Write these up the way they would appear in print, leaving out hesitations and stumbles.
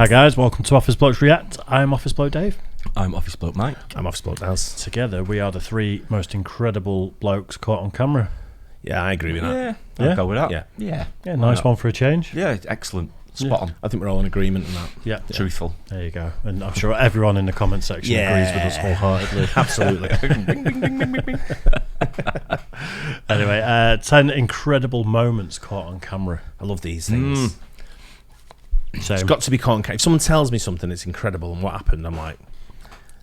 Hi guys, welcome to Office Blokes React. I'm Office Bloke Dave. I'm Office Bloke Mike. I'm Office Bloke Daz. Together we are the three most incredible blokes caught on camera. Yeah, I agree with that. Yeah, I'll go with that. Yeah. Yeah, nice one for a change. Yeah, excellent. Spot on. I think we're all in agreement on that. Yeah. Truthful. There you go. And I'm sure everyone in the comment section agrees with us wholeheartedly. Absolutely. Anyway, 10 incredible moments caught on camera. I love these things. So It's got to be caught on camera. If someone tells me something that's incredible and what happened, I'm like,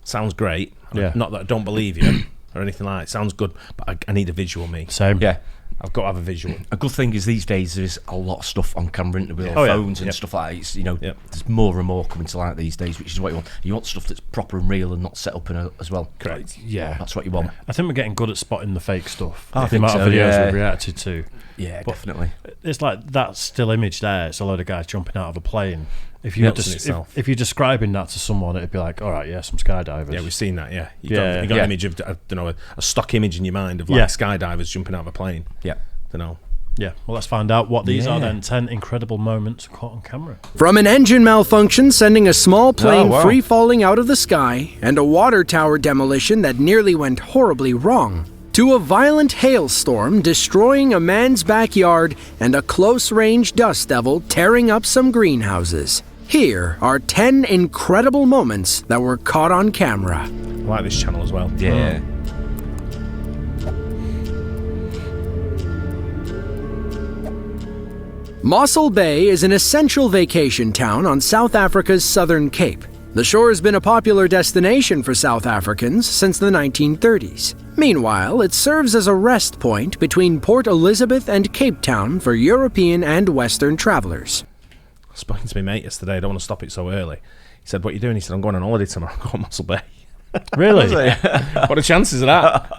sounds great. Yeah. Not that I don't believe you or anything like that. It sounds good, but I need a visual, me. same. Yeah. I've got to have a visual. A good thing is these days there's a lot of stuff on camera with Oh, yeah. phones and Yep. stuff like that. It's, Yep. there's more and more coming to light these days, which is what you want. You want stuff that's proper and real and not set up as well. Correct. Yeah. That's what you want. I think we're getting good at spotting the fake stuff. I the think amount of so, videos yeah. we've reacted to. Yeah, definitely. It's like that still image there. It's a load of guys jumping out of a plane. If Melts in itself. if you're describing that to someone, it'd be like, all right, yeah, some skydivers. Yeah, we've seen that, yeah. You Yeah. got Yeah. an image of, I don't know, a stock image in your mind of like skydivers jumping out of a plane. Yeah. Don't know. Yeah, well, let's find out what these are Yeah. then. 10 incredible moments caught on camera. From an engine malfunction sending a small plane wow. free falling out of the sky, and a water tower demolition that nearly went horribly wrong, to a violent hailstorm destroying a man's backyard and a close-range dust devil tearing up some greenhouses. Here are 10 incredible moments that were caught on camera. I like this channel as well. Yeah. Mossel Bay is an essential vacation town on South Africa's southern Cape. The shore has been a popular destination for South Africans since the 1930s. Meanwhile, it serves as a rest point between Port Elizabeth and Cape Town for European and Western travelers. I was speaking to my mate yesterday. I don't want to stop it so early. He said, "What are you doing?" He said, "I'm going on holiday tomorrow." I'm going to Mossel Bay. Really? What are the chances of that?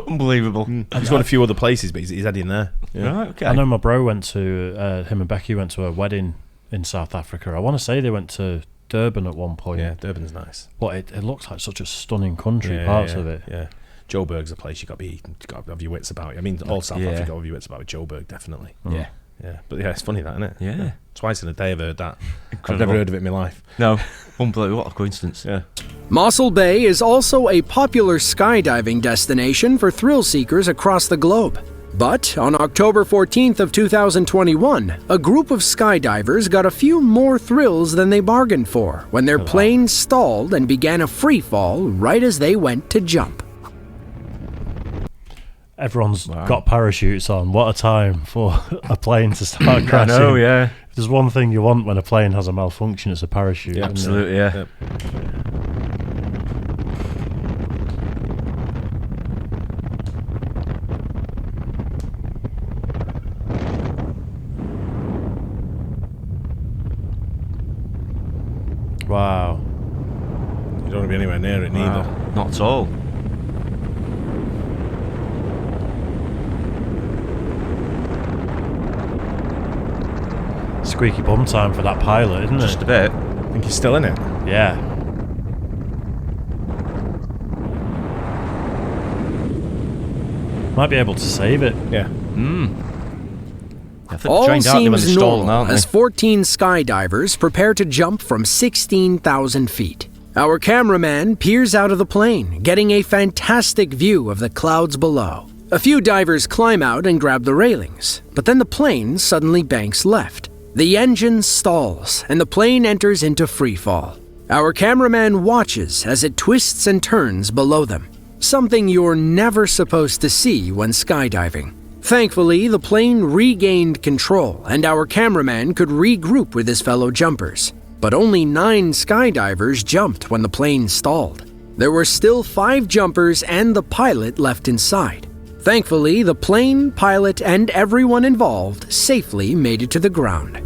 Unbelievable. He's got a few other places, but he's heading there. Yeah. Right, okay. I know my bro went to, him and Becky went to a wedding in South Africa. I want to say they went to Durban at one point. Yeah, Durban's nice. But it looks like such a stunning country, Yeah, parts yeah, of it. Yeah. Joburg's a place you got to have your wits about you. I mean, all South Africa have your wits about it. Joburg, definitely. Yeah. Yeah, but yeah, it's funny that, isn't it? Yeah. Twice in a day I've heard that. Incredible. I've never heard of it in my life. No. Unbelievable. What a coincidence. Yeah. Mossel Bay is also a popular skydiving destination for thrill seekers across the globe. But on October 14th of 2021, a group of skydivers got a few more thrills than they bargained for when their plane stalled and began a free fall right as they went to jump. Everyone's got parachutes on. What a time for a plane to start crashing. I know, yeah. If there's one thing you want when a plane has a malfunction, it's a parachute. Yeah, isn't it? Absolutely, yeah. Yep. Wow. You don't want to be anywhere near it neither. Wow. Not at all. Squeaky bum time for that pilot, isn't Just it? a bit. I think he's still in it. Yeah. Might be able to save it. Yeah. I think they're All trained out when they seems stall, normal aren't as they? 14 skydivers prepare to jump from 16,000 feet. Our cameraman peers out of the plane, getting a fantastic view of the clouds below. A few divers climb out and grab the railings, but then the plane suddenly banks left. The engine stalls, and the plane enters into freefall. Our cameraman watches as it twists and turns below them, something you're never supposed to see when skydiving. Thankfully, the plane regained control, and our cameraman could regroup with his fellow jumpers. But only 9 skydivers jumped when the plane stalled. There were still 5 jumpers and the pilot left inside. Thankfully, the plane, pilot, and everyone involved safely made it to the ground.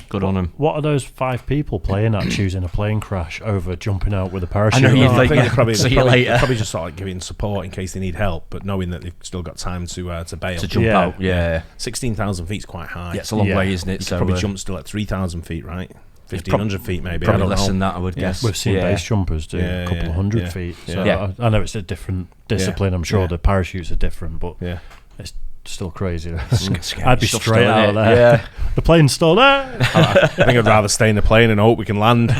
Good on him. What are those 5 people playing at choosing a plane crash over jumping out with a parachute? I know, you'd I think, think yeah, see you later. probably just sort of giving support in case they need help, but knowing that they've still got time to bail. To jump Yeah. out, yeah. 16,000 feet's quite high. Yeah, it's a long Yeah. way, isn't it? You could So probably jump still at 3,000 feet, right? Prob- 1,500 feet maybe. I Probably don't less know. than that, I would Yeah. guess. We've seen Yeah. base jumpers do Yeah, a couple yeah, of hundred yeah. feet. Yeah. So Yeah. I know it's a different discipline. I'm sure Yeah. the parachutes are different, but Yeah. it's still crazy. Scary I'd be stuff straight still, out innit? there. Yeah. The plane's still there. I think I'd rather stay in the plane and hope we can land.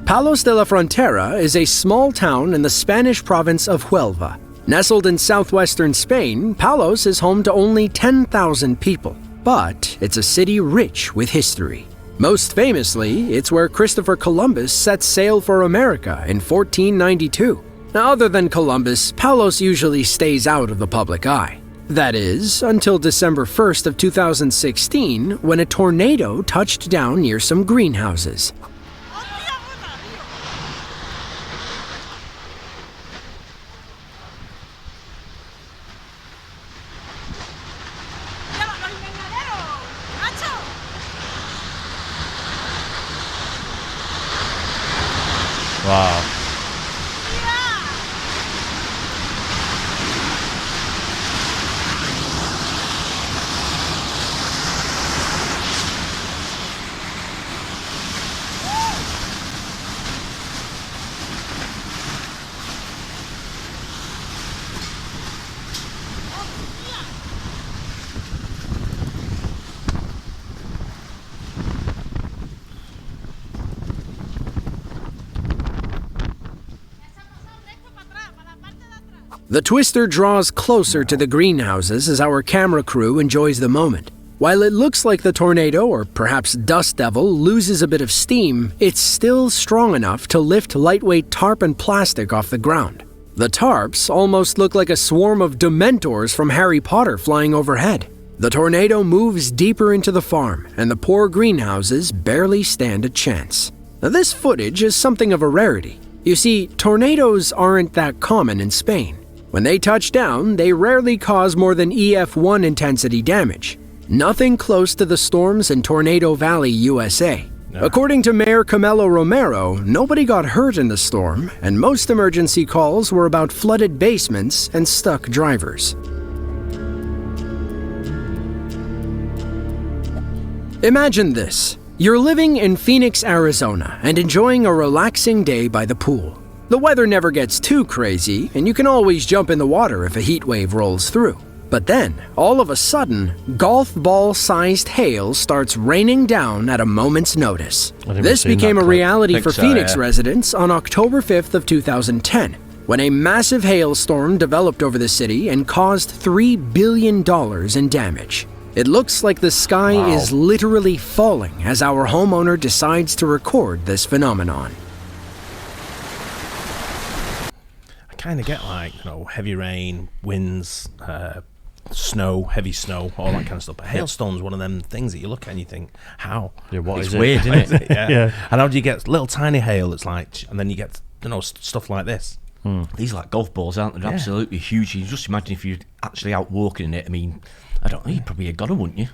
Palos de la Frontera is a small town in the Spanish province of Huelva. Nestled in southwestern Spain, Palos is home to only 10,000 people, but it's a city rich with history. Most famously, it's where Christopher Columbus set sail for America in 1492. Now, other than Columbus, Palos usually stays out of the public eye. That is, until December 1st of 2016, when a tornado touched down near some greenhouses. Wow. The twister draws closer to the greenhouses as our camera crew enjoys the moment. While it looks like the tornado, or perhaps dust devil, loses a bit of steam, it's still strong enough to lift lightweight tarp and plastic off the ground. The tarps almost look like a swarm of Dementors from Harry Potter flying overhead. The tornado moves deeper into the farm, and the poor greenhouses barely stand a chance. Now, this footage is something of a rarity. You see, tornadoes aren't that common in Spain. When they touch down, they rarely cause more than EF1 intensity damage. Nothing close to the storms in Tornado Valley, USA. No. According to Mayor Camelo Romero, nobody got hurt in the storm, and most emergency calls were about flooded basements and stuck drivers. Imagine this. You're living in Phoenix, Arizona, and enjoying a relaxing day by the pool. The weather never gets too crazy, and you can always jump in the water if a heat wave rolls through. But then, all of a sudden, golf ball-sized hail starts raining down at a moment's notice. This became a reality for Phoenix residents on October 5th of 2010, when a massive hailstorm developed over the city and caused $3 billion in damage. It looks like the sky is literally falling as our homeowner decides to record this phenomenon. Kind of get like, heavy rain, winds, snow, heavy snow, all that kind of stuff. But hailstone's one of them things that you look at and you think, how? Yeah, what It's is it? weird, isn't it? Yeah. And how do you get little tiny hail that's like, and then you get, stuff like this. These are like golf balls, aren't they? They're absolutely huge. You just imagine if you're actually out walking in it. I mean, I don't know, you'd probably have got it, wouldn't you?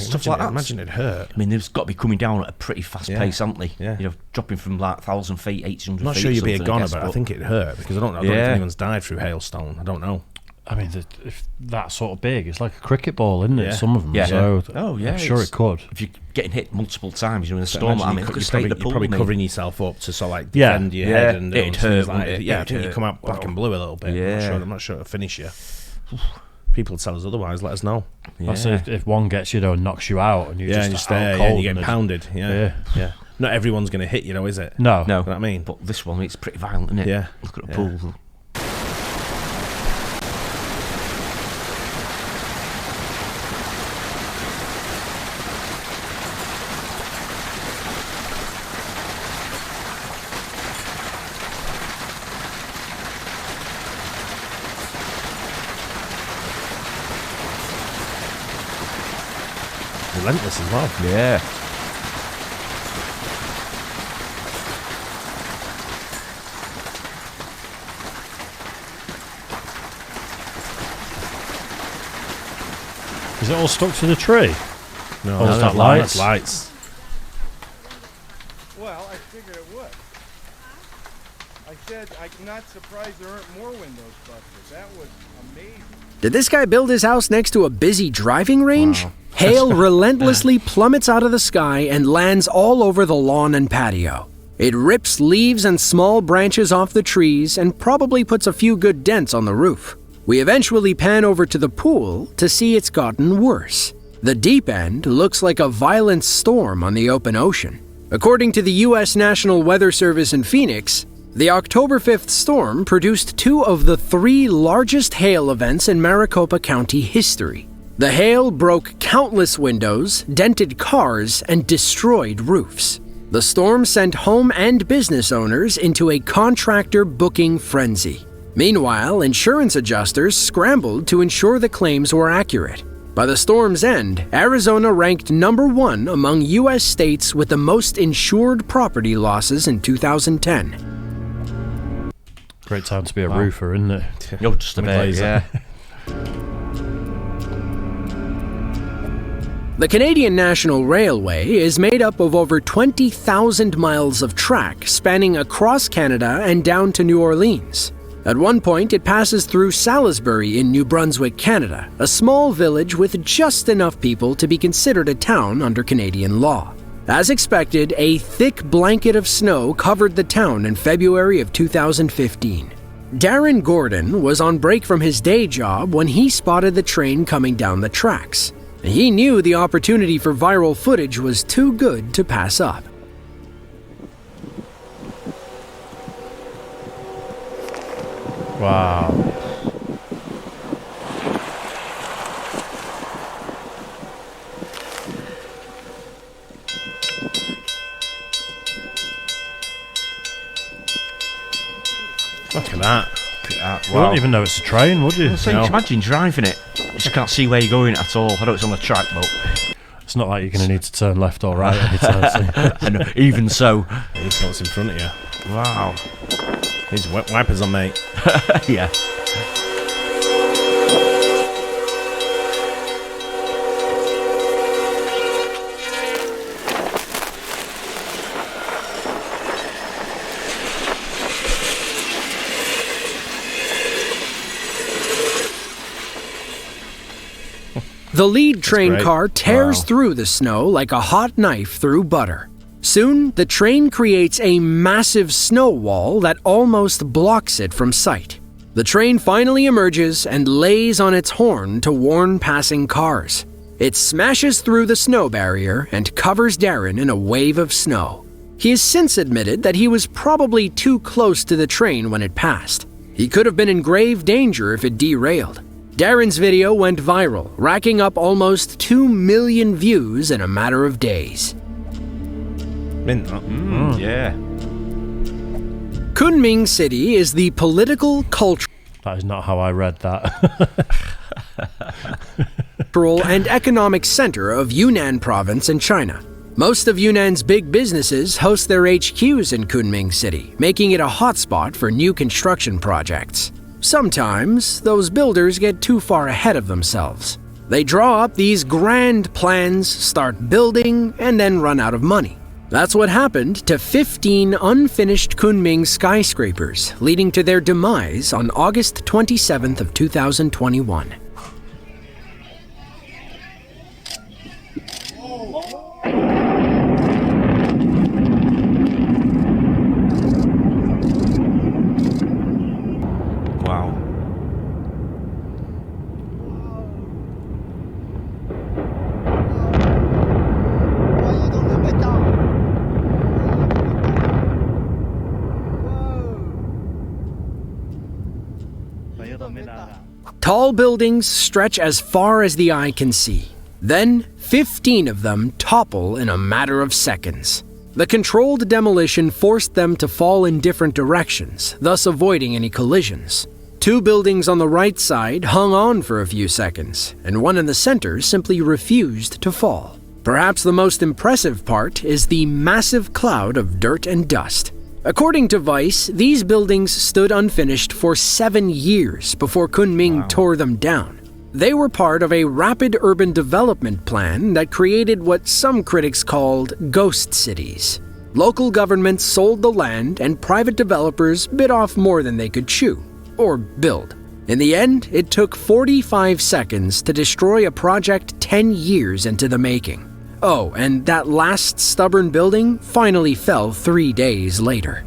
Stuff like that. Imagine it'd hurt. I mean, they've got to be coming down at a pretty fast pace, haven't they? Yeah. Dropping from like 1,000 feet, 800 feet. I'm not sure you'd be a goner, but I but think it'd hurt because I don't know if anyone's died through hailstone. I don't know. I mean, if that's sort of big, it's like a cricket ball, isn't it? Yeah. Some of them. Yeah. So yeah, I'm sure it could. If you're getting hit multiple times, in a But storm, I mean, you're could stay in the pool. probably mate. covering yourself up to sort of like Yeah. defend your Yeah. head and It'd things hurt, like wouldn't it? yeah, I It'd think you hurt. come out black and blue a little bit. Yeah. I'm not sure it'll finish you. People tell us otherwise. Let us know. That's if one gets you though and knocks you out and you just and you out stay, cold and you get and pounded. Yeah. Not everyone's going to hit you, though, is it? No. You know what I mean? But this one, it's pretty violent, isn't it? Yeah. Look at the Yeah. pool. Relentless as well. Yeah. Is it all stuck to the tree? No, Oh, is that lights? Lights. Well, I figured it would. I said I'm not surprised there aren't more windows busted. That was amazing. Did this guy build his house next to a busy driving range? Hail relentlessly plummets out of the sky and lands all over the lawn and patio. It rips leaves and small branches off the trees and probably puts a few good dents on the roof. We eventually pan over to the pool to see it's gotten worse. The deep end looks like a violent storm on the open ocean. According to the U.S. National Weather Service in Phoenix, the October 5th storm produced 2 of the 3 largest hail events in Maricopa County history. The hail broke countless windows, dented cars, and destroyed roofs. The storm sent home and business owners into a contractor booking frenzy. Meanwhile, insurance adjusters scrambled to ensure the claims were accurate. By the storm's end, Arizona ranked number 1 among U.S. states with the most insured property losses in 2010. Great time to be a roofer, isn't it? You're just a bit, yeah. The Canadian National Railway is made up of over 20,000 miles of track spanning across Canada and down to New Orleans. At one point, it passes through Salisbury in New Brunswick, Canada, a small village with just enough people to be considered a town under Canadian law. As expected, a thick blanket of snow covered the town in February of 2015. Darren Gordon was on break from his day job when he spotted the train coming down the tracks. He knew the opportunity for viral footage was too good to pass up. Wow. Look at that. You wouldn't even know it's a train, would you? So imagine driving it. You just can't see where you're going at all. I know it's on a track, but It's not like you're going to need to turn left or right anytime soon. I know, even so. It's what's in front of you. Wow. These wipers on, mate. Yeah. The lead train great. car tears through the snow like a hot knife through butter. Soon, the train creates a massive snow wall that almost blocks it from sight. The train finally emerges and lays on its horn to warn passing cars. It smashes through the snow barrier and covers Darren in a wave of snow. He has since admitted that he was probably too close to the train when it passed. He could have been in grave danger if it derailed. Darren's video went viral, racking up almost 2 million views in a matter of days. Yeah. Kunming City is the political, cultural, That is not how I read that. and economic center of Yunnan province in China. Most of Yunnan's big businesses host their HQs in Kunming City, making it a hotspot for new construction projects. Sometimes, those builders get too far ahead of themselves. They draw up these grand plans, start building, and then run out of money. That's what happened to 15 unfinished Kunming skyscrapers, leading to their demise on August 27th of 2021. Wow. Tall buildings stretch as far as the eye can see. Then, 15 of them topple in a matter of seconds. The controlled demolition forced them to fall in different directions, thus avoiding any collisions. 2 buildings on the right side hung on for a few seconds, and one in the center simply refused to fall. Perhaps the most impressive part is the massive cloud of dirt and dust. According to Vice, these buildings stood unfinished for 7 years before Kunming tore them down. They were part of a rapid urban development plan that created what some critics called ghost cities. Local governments sold the land and private developers bit off more than they could chew, or build. In the end, it took 45 seconds to destroy a project 10 years into the making. Oh, and that last stubborn building finally fell 3 days later.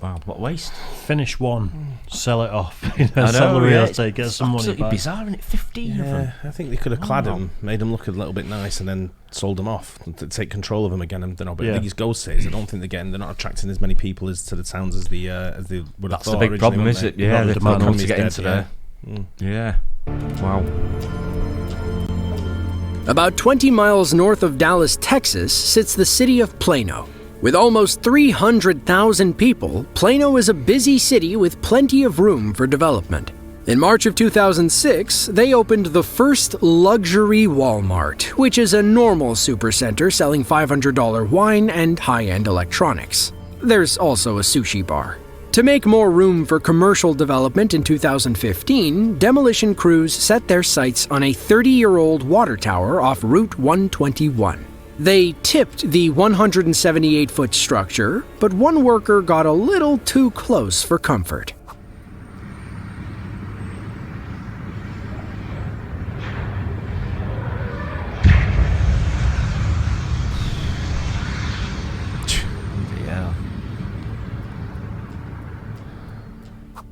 Wow, what waste. Finish one, sell it off. I Sell the know, real yeah, estate, get some money absolutely back. bizarre, isn't it? 15 of them. Yeah, I think they could have clad Wow. them, made them look a little bit nice, and then sold them off to take control of them again. And but Yeah. the biggest ghost is, I don't think they're not attracting as many people as to the towns as they would have That's the thought big originally, problem, weren't is they? it? Yeah, the the demand demand is to get dead, into there. Yeah. Wow. About 20 miles north of Dallas, Texas, sits the city of Plano. With almost 300,000 people, Plano is a busy city with plenty of room for development. In March of 2006, they opened the first luxury Walmart, which is a normal supercenter selling $500 wine and high-end electronics. There's also a sushi bar. To make more room for commercial development in 2015, demolition crews set their sights on a 30-year-old water tower off Route 121. They tipped the 178-foot structure, but one worker got a little too close for comfort. Yeah.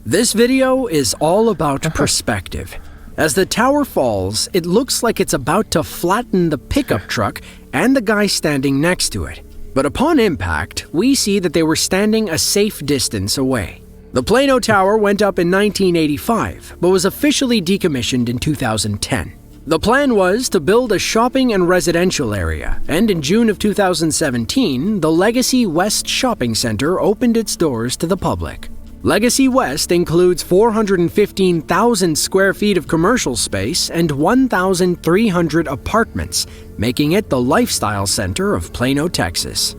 This video is all about perspective. As the tower falls, it looks like it's about to flatten the pickup truck and the guy standing next to it. But upon impact, we see that they were standing a safe distance away. The Plano Tower went up in 1985, but was officially decommissioned in 2010. The plan was to build a shopping and residential area, and in June of 2017, the Legacy West Shopping Center opened its doors to the public. Legacy West includes 415,000 square feet of commercial space and 1,300 apartments, making it the lifestyle center of Plano, Texas.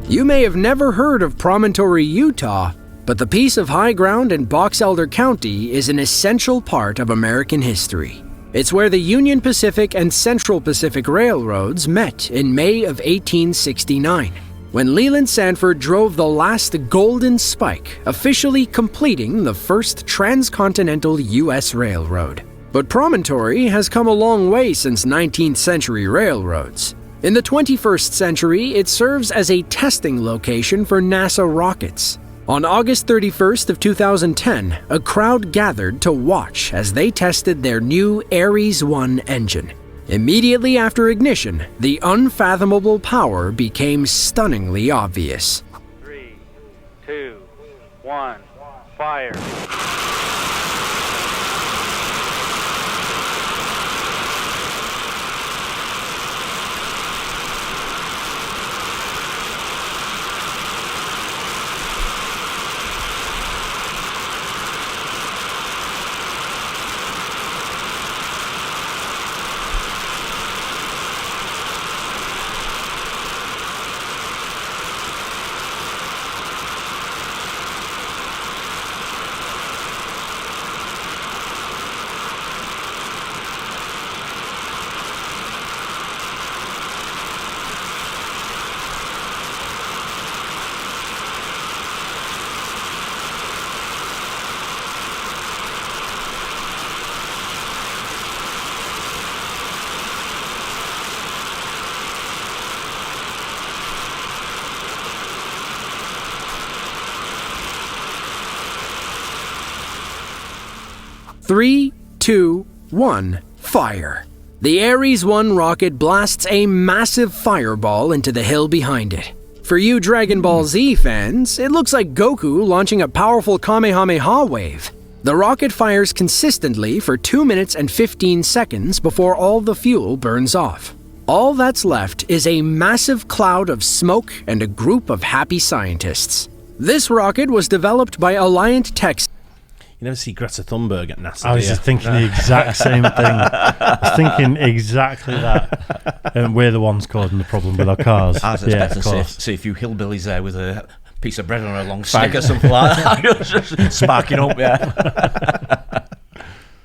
You may have never heard of Promontory, Utah, but the piece of high ground in Box Elder County is an essential part of American history. It's where the Union Pacific and Central Pacific Railroads met in May of 1869, when Leland Sanford drove the last Golden Spike, officially completing the first transcontinental U.S. railroad. But Promontory has come a long way since 19th century railroads. In the 21st century, it serves as a testing location for NASA rockets. On August 31st of 2010, a crowd gathered to watch as they tested their new Ares 1 engine. Immediately after ignition, the unfathomable power became stunningly obvious. 3, 2, 1, fire. Three, two, one, fire. The Ares 1 rocket blasts a massive fireball into the hill behind it. For you Dragon Ball Z fans, it looks like Goku launching a powerful Kamehameha wave. The rocket fires consistently for 2 minutes and 15 seconds before all the fuel burns off. All that's left is a massive cloud of smoke and a group of happy scientists. This rocket was developed by Alliant Tech. You never see Greta Thunberg at NASA. I was do you? just thinking the exact same thing. I was thinking exactly that. And we're the ones causing the problem with our cars. I was Yeah, expecting of to course. see a few hillbillies there with a piece of bread on a long stick or something like that. Just sparking up, yeah.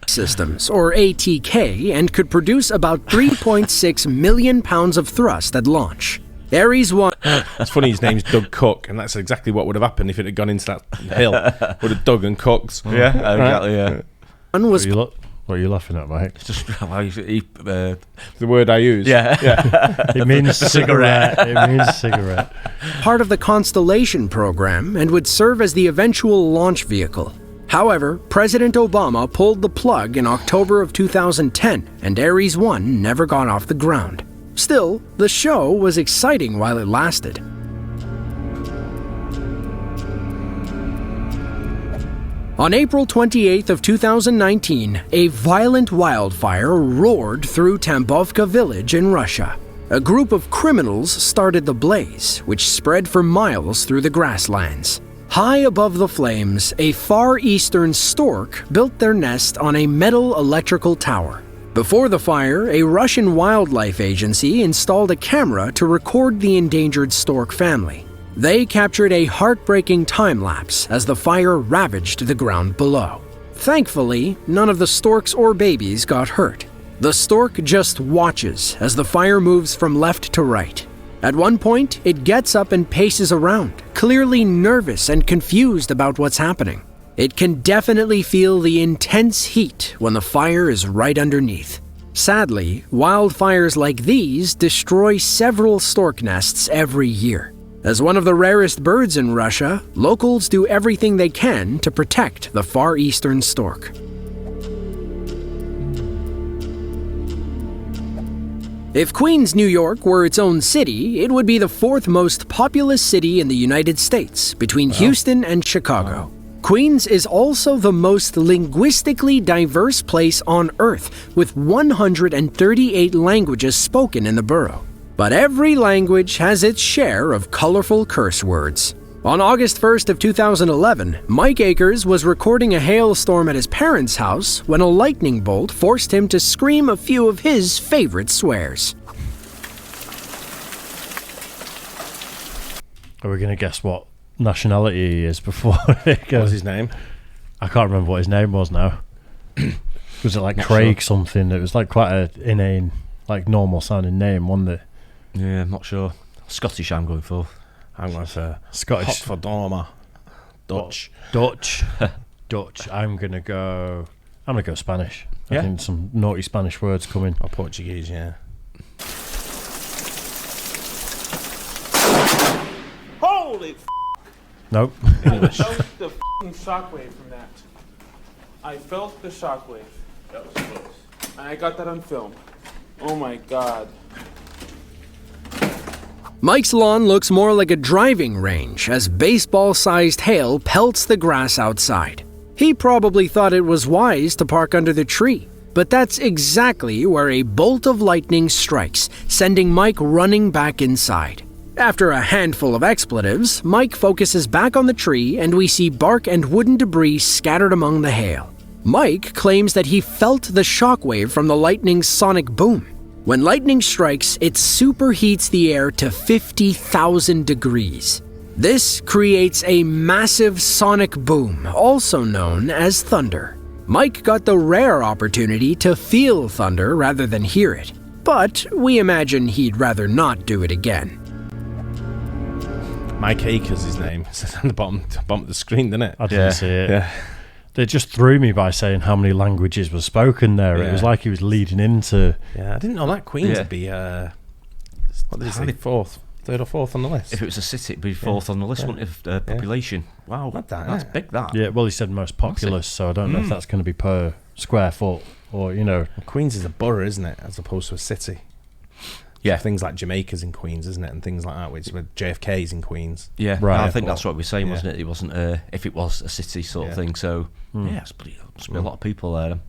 Systems, or ATK, and could produce about 3.6 million pounds of thrust at launch. Ares 1... It's funny his name's Doug Cook, and that's exactly what would have happened if it had gone into that hill. Would have dug and cooked. Yeah, exactly, yeah. was What are you laughing at, Mike? It's just The word I use. yeah. It means cigarette. It means cigarette. part of the Constellation program and would serve as the eventual launch vehicle. However, President Obama pulled the plug in October of 2010, and Ares 1 never got off the ground. Still, the show was exciting while it lasted. On April 28th of 2019, a violent wildfire roared through Tambovka village in Russia. A group of criminals started the blaze, which spread for miles through the grasslands. High above the flames, a Far Eastern stork built their nest on a metal electrical tower. Before the fire, a Russian wildlife agency installed a camera to record the endangered stork family. They captured a heartbreaking time-lapse as the fire ravaged the ground below. Thankfully, none of the storks or babies got hurt. The stork just watches as the fire moves from left to right. At one point, it gets up and paces around, clearly nervous and confused about what's happening. It can definitely feel the intense heat when the fire is right underneath. Sadly, wildfires like these destroy several stork nests every year. As one of the rarest birds in Russia, locals do everything they can to protect the Far Eastern stork. If Queens, New York were its own city, it would be the fourth most populous city in the United States, between Houston and Chicago. Queens is also the most linguistically diverse place on Earth, with 138 languages spoken in the borough. But every language has its share of colorful curse words. On August 1st of 2011, Mike Akers was recording a hailstorm at his parents' house when a lightning bolt forced him to scream a few of his favorite swears. Are we going to guess what nationality he is before it goes? What's his name? I can't remember what his name was now. Was it like Craig something? It was like quite a inane, like normal sounding name, wasn't it? Yeah, I'm not sure. Scottish I'm going for. I'm going to say Scottish. Hotfordama. Dutch. Dutch. Dutch. I'm gonna go Spanish. I Yeah? think some naughty Spanish words coming. Or Portuguese, yeah. Holy Nope. I felt the f***ing shockwave from that. I felt the shockwave. That was close. And I got that on film. Oh my god. Mike's lawn looks more like a driving range as baseball-sized hail pelts the grass outside. He probably thought it was wise to park under the tree, but that's exactly where a bolt of lightning strikes, sending Mike running back inside. After a handful of expletives, Mike focuses back on the tree and we see bark and wooden debris scattered among the hail. Mike claims that he felt the shockwave from the lightning's sonic boom. When lightning strikes, it superheats the air to 50,000 degrees. This creates a massive sonic boom, also known as thunder. Mike got the rare opportunity to feel thunder rather than hear it, but we imagine he'd rather not do it again. Mike Akers, his name. It says on the bottom of the screen, didn't it? I didn't see it. Yeah. They just threw me by saying how many languages were spoken there. It Yeah. was like he was leading into. Yeah, I didn't know that Queens Yeah. would be, what did he say, third or fourth on the list? If it was a city, it'd be fourth on the list, wouldn't it, of population? Wow, Not that, that's innit? big, that. Yeah, well, he said most populous, so I don't know if that's going to be per square foot or, you know. Queens is a borough, isn't it, as opposed to a city? Yeah. Things like Jamaica's in Queens, isn't it, and things like that, which with JFK's in Queens. Yeah, Right. I think that's what we were saying, Yeah. wasn't it? It wasn't if it was a city sort of Yeah. thing. So yeah, it's must be a lot of people there.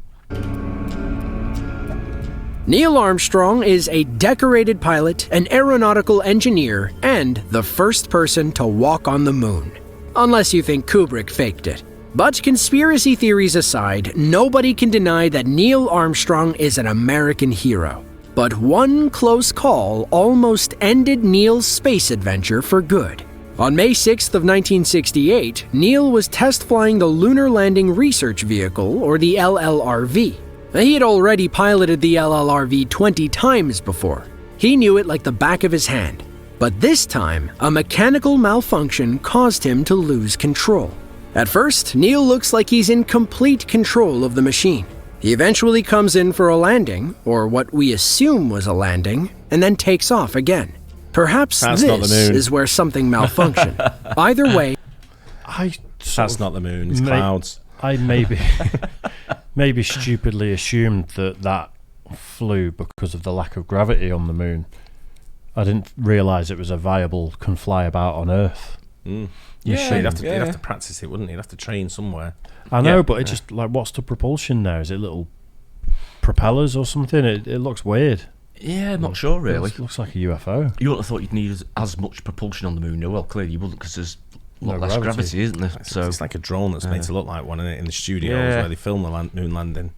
Neil Armstrong is a decorated pilot, an aeronautical engineer, and the first person to walk on the moon. Unless you think Kubrick faked it. But conspiracy theories aside, nobody can deny that Neil Armstrong is an American hero. But one close call almost ended Neil's space adventure for good. On May 6th of 1968, Neil was test flying the Lunar Landing Research Vehicle, or the LLRV. He had already piloted the LLRV 20 times before. He knew it like the back of his hand. But this time, a mechanical malfunction caused him to lose control. At first, Neil looks like he's in complete control of the machine. He eventually comes in for a landing, or what we assume was a landing, and then takes off again. Perhaps That's not the this moon. is where something malfunctioned. Either way, That's not the moon. It's clouds. I maybe stupidly assumed that flew because of the lack of gravity on the moon. I didn't realise it was a viable, can fly about on Earth. You'd Machine. have to practice it, wouldn't you? You'd have to train somewhere. I know, but it just like, what's the propulsion there? Is it little propellers or something? It looks weird. Yeah, I'm not sure really. It looks like a UFO. You wouldn't have thought you'd need as much propulsion on the moon. No, well, clearly you wouldn't, because there's a lot less gravity, isn't there? So It's like a drone that's made to look like one in the studios where they film the moon landing.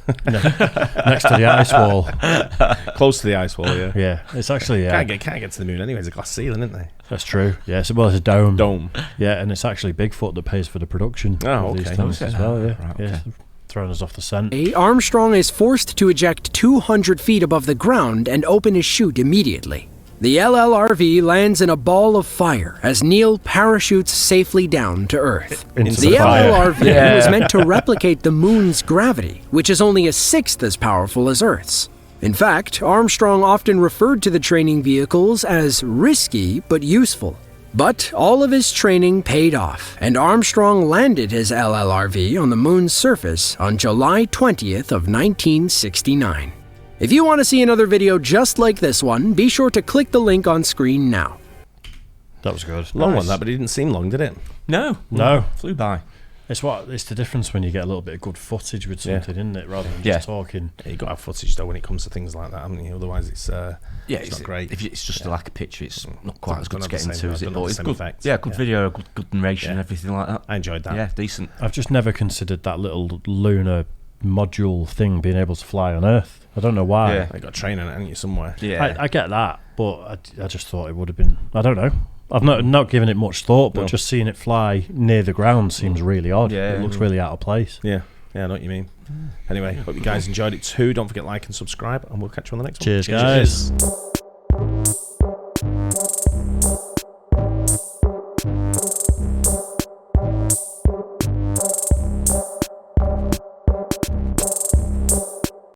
Next to the ice wall. Close to the ice wall, yeah. Yeah, it's actually Can't get to the moon anyway. It's a glass ceiling, isn't they? that's true. Yeah, it's a dome. Dome. Yeah, and it's actually Bigfoot that pays for the production. Oh, of these okay. things as well. Yeah, Right, yeah, okay. throwing us off the scent. Armstrong is forced to eject 200 feet above the ground and open his chute immediately. The LLRV lands in a ball of fire as Neil parachutes safely down to Earth. Into The the fire. LLRV was meant to replicate the moon's gravity, which is only a sixth as powerful as Earth's. In fact, Armstrong often referred to the training vehicles as risky but useful. But all of his training paid off, and Armstrong landed his LLRV on the moon's surface on July 20th of 1969. If you want to see another video just like this one, be sure to click the link on screen now. That was good. Long Nice. one, that, but it didn't seem long, did it? no, Flew by. It's the difference when you get a little bit of good footage with something, isn't it? Rather than just talking. Yeah, you got to have footage though when it comes to things like that, haven't you? Otherwise, it's not great. If it's just like a picture, it's not quite as good to Don't have get the same- into, is it? don't But have the it's same good. effect. Yeah, good video, good narration, and everything like that. I enjoyed that. Yeah, decent. I've just never considered that little lunar module thing being able to fly on Earth. I don't know why. Yeah. They got training, haven't you, somewhere? Yeah, I get that, but I just thought it would have been. I don't know. I've not given it much thought, but just seeing it fly near the ground seems really odd. Yeah. It looks really out of place. Yeah, I know what you mean. Anyway, hope you guys enjoyed it too. Don't forget to like and subscribe, and we'll catch you on the next one. Cheers, guys.